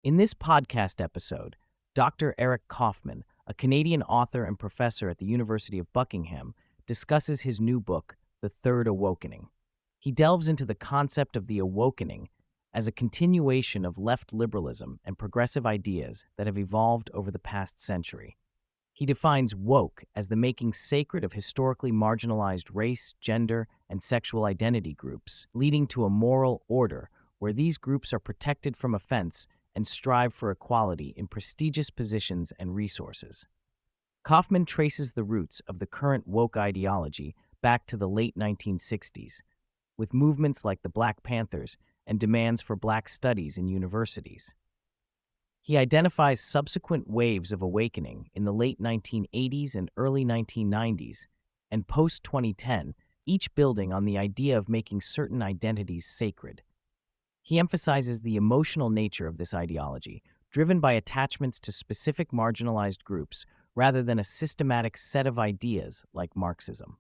In this podcast episode, Dr. Eric Kaufman, a Canadian author and professor at the University of Buckingham, discusses his new book, The Third Awokening. He delves into the concept of the awakening as a continuation of left liberalism and progressive ideas that have evolved over the past century. He defines woke as the making sacred of historically marginalized race, gender, and sexual identity groups, leading to a moral order where these groups are protected from offense and strive for equality in prestigious positions and resources. Kaufman traces the roots of the current woke ideology back to the late 1960s, with movements like the Black Panthers and demands for Black studies in universities. He identifies subsequent waves of awakening in the late 1980s and early 1990s, and post-2010, each building on the idea of making certain identities sacred. He emphasizes the emotional nature of this ideology, driven by attachments to specific marginalized groups rather than a systematic set of ideas like Marxism.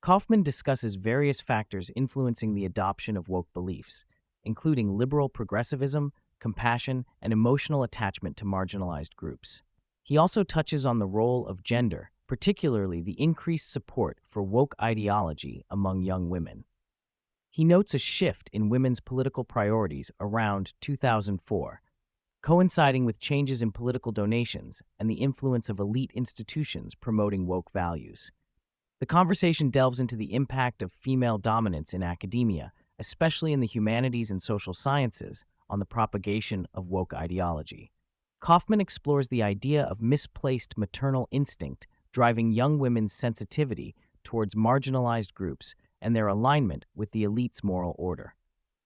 Kaufman discusses various factors influencing the adoption of woke beliefs, including liberal progressivism, compassion, and emotional attachment to marginalized groups. He also touches on the role of gender, particularly the increased support for woke ideology among young women. He notes a shift in women's political priorities around 2004, coinciding with changes in political donations and the influence of elite institutions promoting woke values. The conversation delves into the impact of female dominance in academia, especially in the humanities and social sciences, on the propagation of woke ideology. Kaufman explores the idea of misplaced maternal instinct driving young women's sensitivity towards marginalized groups and their alignment with the elite's moral order.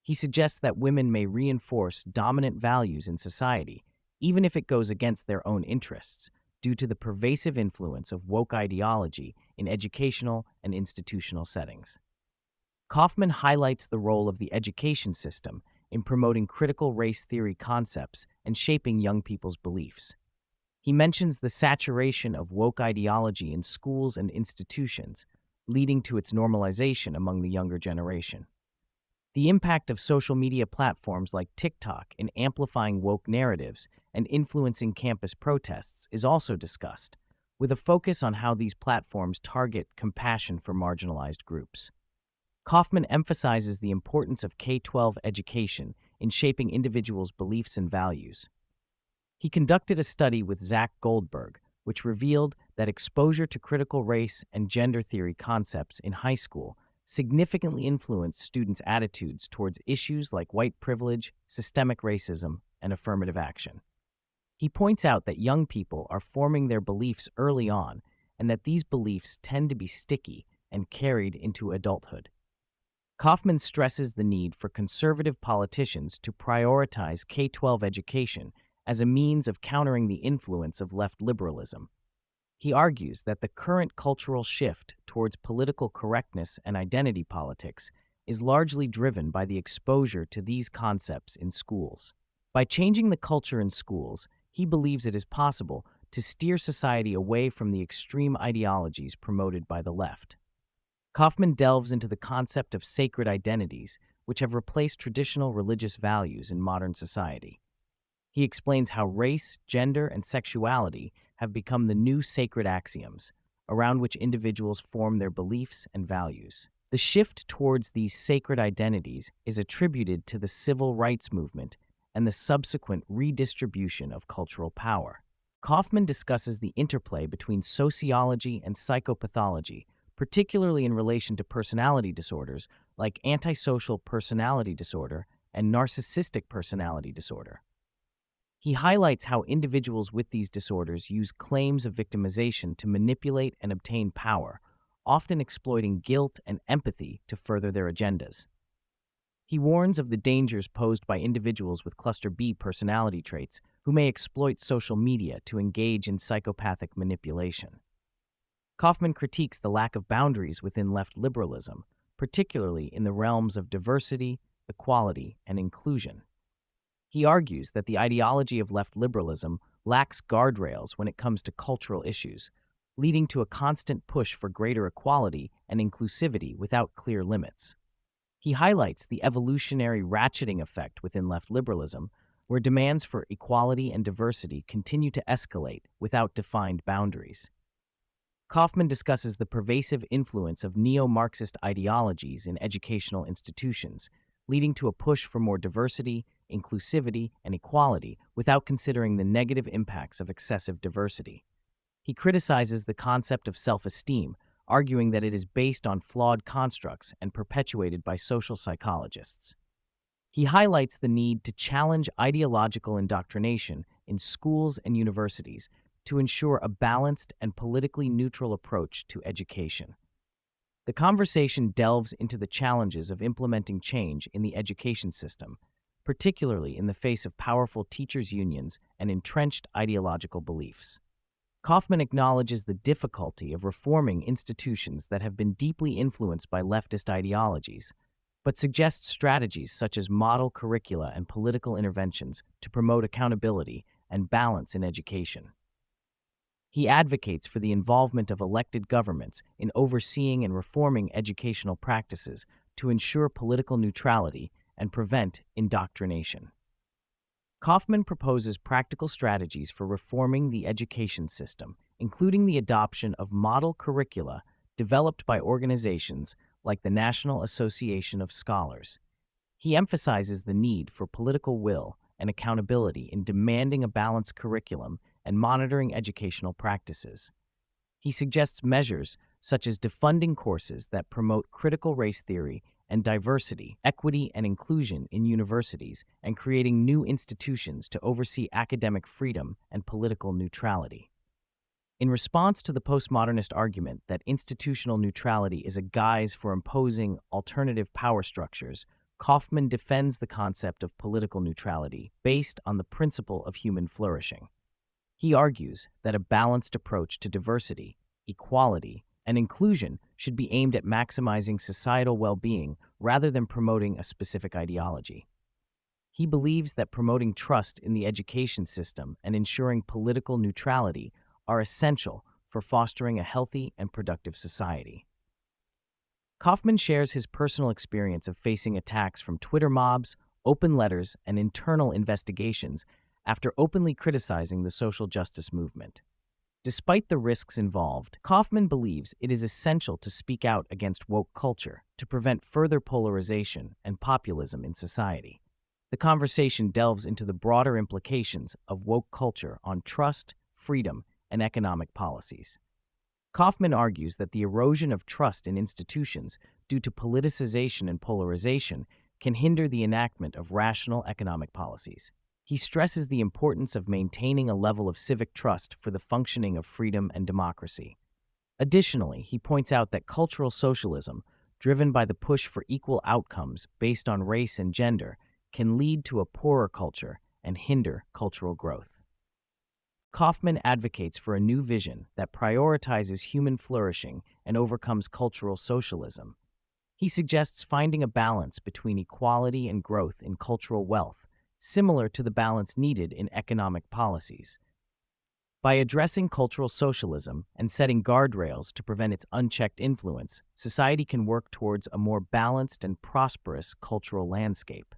He suggests that women may reinforce dominant values in society, even if it goes against their own interests, due to the pervasive influence of woke ideology in educational and institutional settings. Kaufman highlights the role of the education system in promoting critical race theory concepts and shaping young people's beliefs. He mentions the saturation of woke ideology in schools and institutions, leading to its normalization among the younger generation. The impact of social media platforms like TikTok in amplifying woke narratives and influencing campus protests is also discussed, with a focus on how these platforms target compassion for marginalized groups. Kaufman emphasizes the importance of K-12 education in shaping individuals' beliefs and values. He conducted a study with Zach Goldberg, which revealed that exposure to critical race and gender theory concepts in high school significantly influenced students' attitudes towards issues like white privilege, systemic racism, and affirmative action. He points out that young people are forming their beliefs early on and that these beliefs tend to be sticky and carried into adulthood. Kaufman stresses the need for conservative politicians to prioritize K-12 education as a means of countering the influence of left liberalism. He argues that the current cultural shift towards political correctness and identity politics is largely driven by the exposure to these concepts in schools. By changing the culture in schools, he believes it is possible to steer society away from the extreme ideologies promoted by the left. Kaufman delves into the concept of sacred identities, which have replaced traditional religious values in modern society. He explains how race, gender, and sexuality have become the new sacred axioms, around which individuals form their beliefs and values. The shift towards these sacred identities is attributed to the civil rights movement and the subsequent redistribution of cultural power. Kaufman discusses the interplay between sociology and psychopathology, particularly in relation to personality disorders like antisocial personality disorder and narcissistic personality disorder. He highlights how individuals with these disorders use claims of victimization to manipulate and obtain power, often exploiting guilt and empathy to further their agendas. He warns of the dangers posed by individuals with cluster B personality traits who may exploit social media to engage in psychopathic manipulation. Kaufman critiques the lack of boundaries within left liberalism, particularly in the realms of diversity, equality, and inclusion. He argues that the ideology of left liberalism lacks guardrails when it comes to cultural issues, leading to a constant push for greater equality and inclusivity without clear limits. He highlights the evolutionary ratcheting effect within left liberalism, where demands for equality and diversity continue to escalate without defined boundaries. Kaufman discusses the pervasive influence of neo-Marxist ideologies in educational institutions, leading to a push for more diversity, inclusivity, and equality without considering the negative impacts of excessive diversity. He criticizes the concept of self-esteem, arguing that it is based on flawed constructs and perpetuated by social psychologists. He highlights the need to challenge ideological indoctrination in schools and universities to ensure a balanced and politically neutral approach to education. The conversation delves into the challenges of implementing change in the education system, particularly in the face of powerful teachers' unions and entrenched ideological beliefs. Kaufman acknowledges the difficulty of reforming institutions that have been deeply influenced by leftist ideologies, but suggests strategies such as model curricula and political interventions to promote accountability and balance in education. He advocates for the involvement of elected governments in overseeing and reforming educational practices to ensure political neutrality and prevent indoctrination. Kaufman proposes practical strategies for reforming the education system, including the adoption of model curricula developed by organizations like the National Association of Scholars. He emphasizes the need for political will and accountability in demanding a balanced curriculum and monitoring educational practices. He suggests measures such as defunding courses that promote critical race theory and diversity, equity, and inclusion in universities, and creating new institutions to oversee academic freedom and political neutrality. In response to the postmodernist argument that institutional neutrality is a guise for imposing alternative power structures, Kaufman defends the concept of political neutrality based on the principle of human flourishing. He argues that a balanced approach to diversity, equality, and inclusion should be aimed at maximizing societal well-being rather than promoting a specific ideology. He believes that promoting trust in the education system and ensuring political neutrality are essential for fostering a healthy and productive society. Kaufman shares his personal experience of facing attacks from Twitter mobs, open letters, and internal investigations after openly criticizing the social justice movement. Despite the risks involved, Kaufman believes it is essential to speak out against woke culture to prevent further polarization and populism in society. The conversation delves into the broader implications of woke culture on trust, freedom, and economic policies. Kaufman argues that the erosion of trust in institutions due to politicization and polarization can hinder the enactment of rational economic policies. He stresses the importance of maintaining a level of civic trust for the functioning of freedom and democracy. Additionally, he points out that cultural socialism, driven by the push for equal outcomes based on race and gender, can lead to a poorer culture and hinder cultural growth. Kaufman advocates for a new vision that prioritizes human flourishing and overcomes cultural socialism. He suggests finding a balance between equality and growth in cultural wealth, similar to the balance needed in economic policies. By addressing cultural socialism and setting guardrails to prevent its unchecked influence, society can work towards a more balanced and prosperous cultural landscape.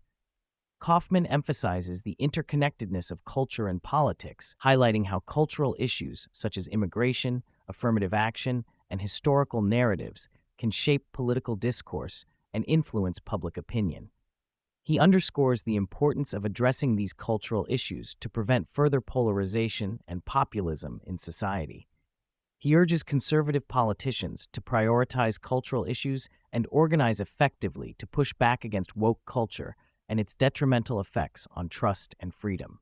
Kaufman emphasizes the interconnectedness of culture and politics, highlighting how cultural issues such as immigration, affirmative action, and historical narratives can shape political discourse and influence public opinion. He underscores the importance of addressing these cultural issues to prevent further polarization and populism in society. He urges conservative politicians to prioritize cultural issues and organize effectively to push back against woke culture and its detrimental effects on trust and freedom.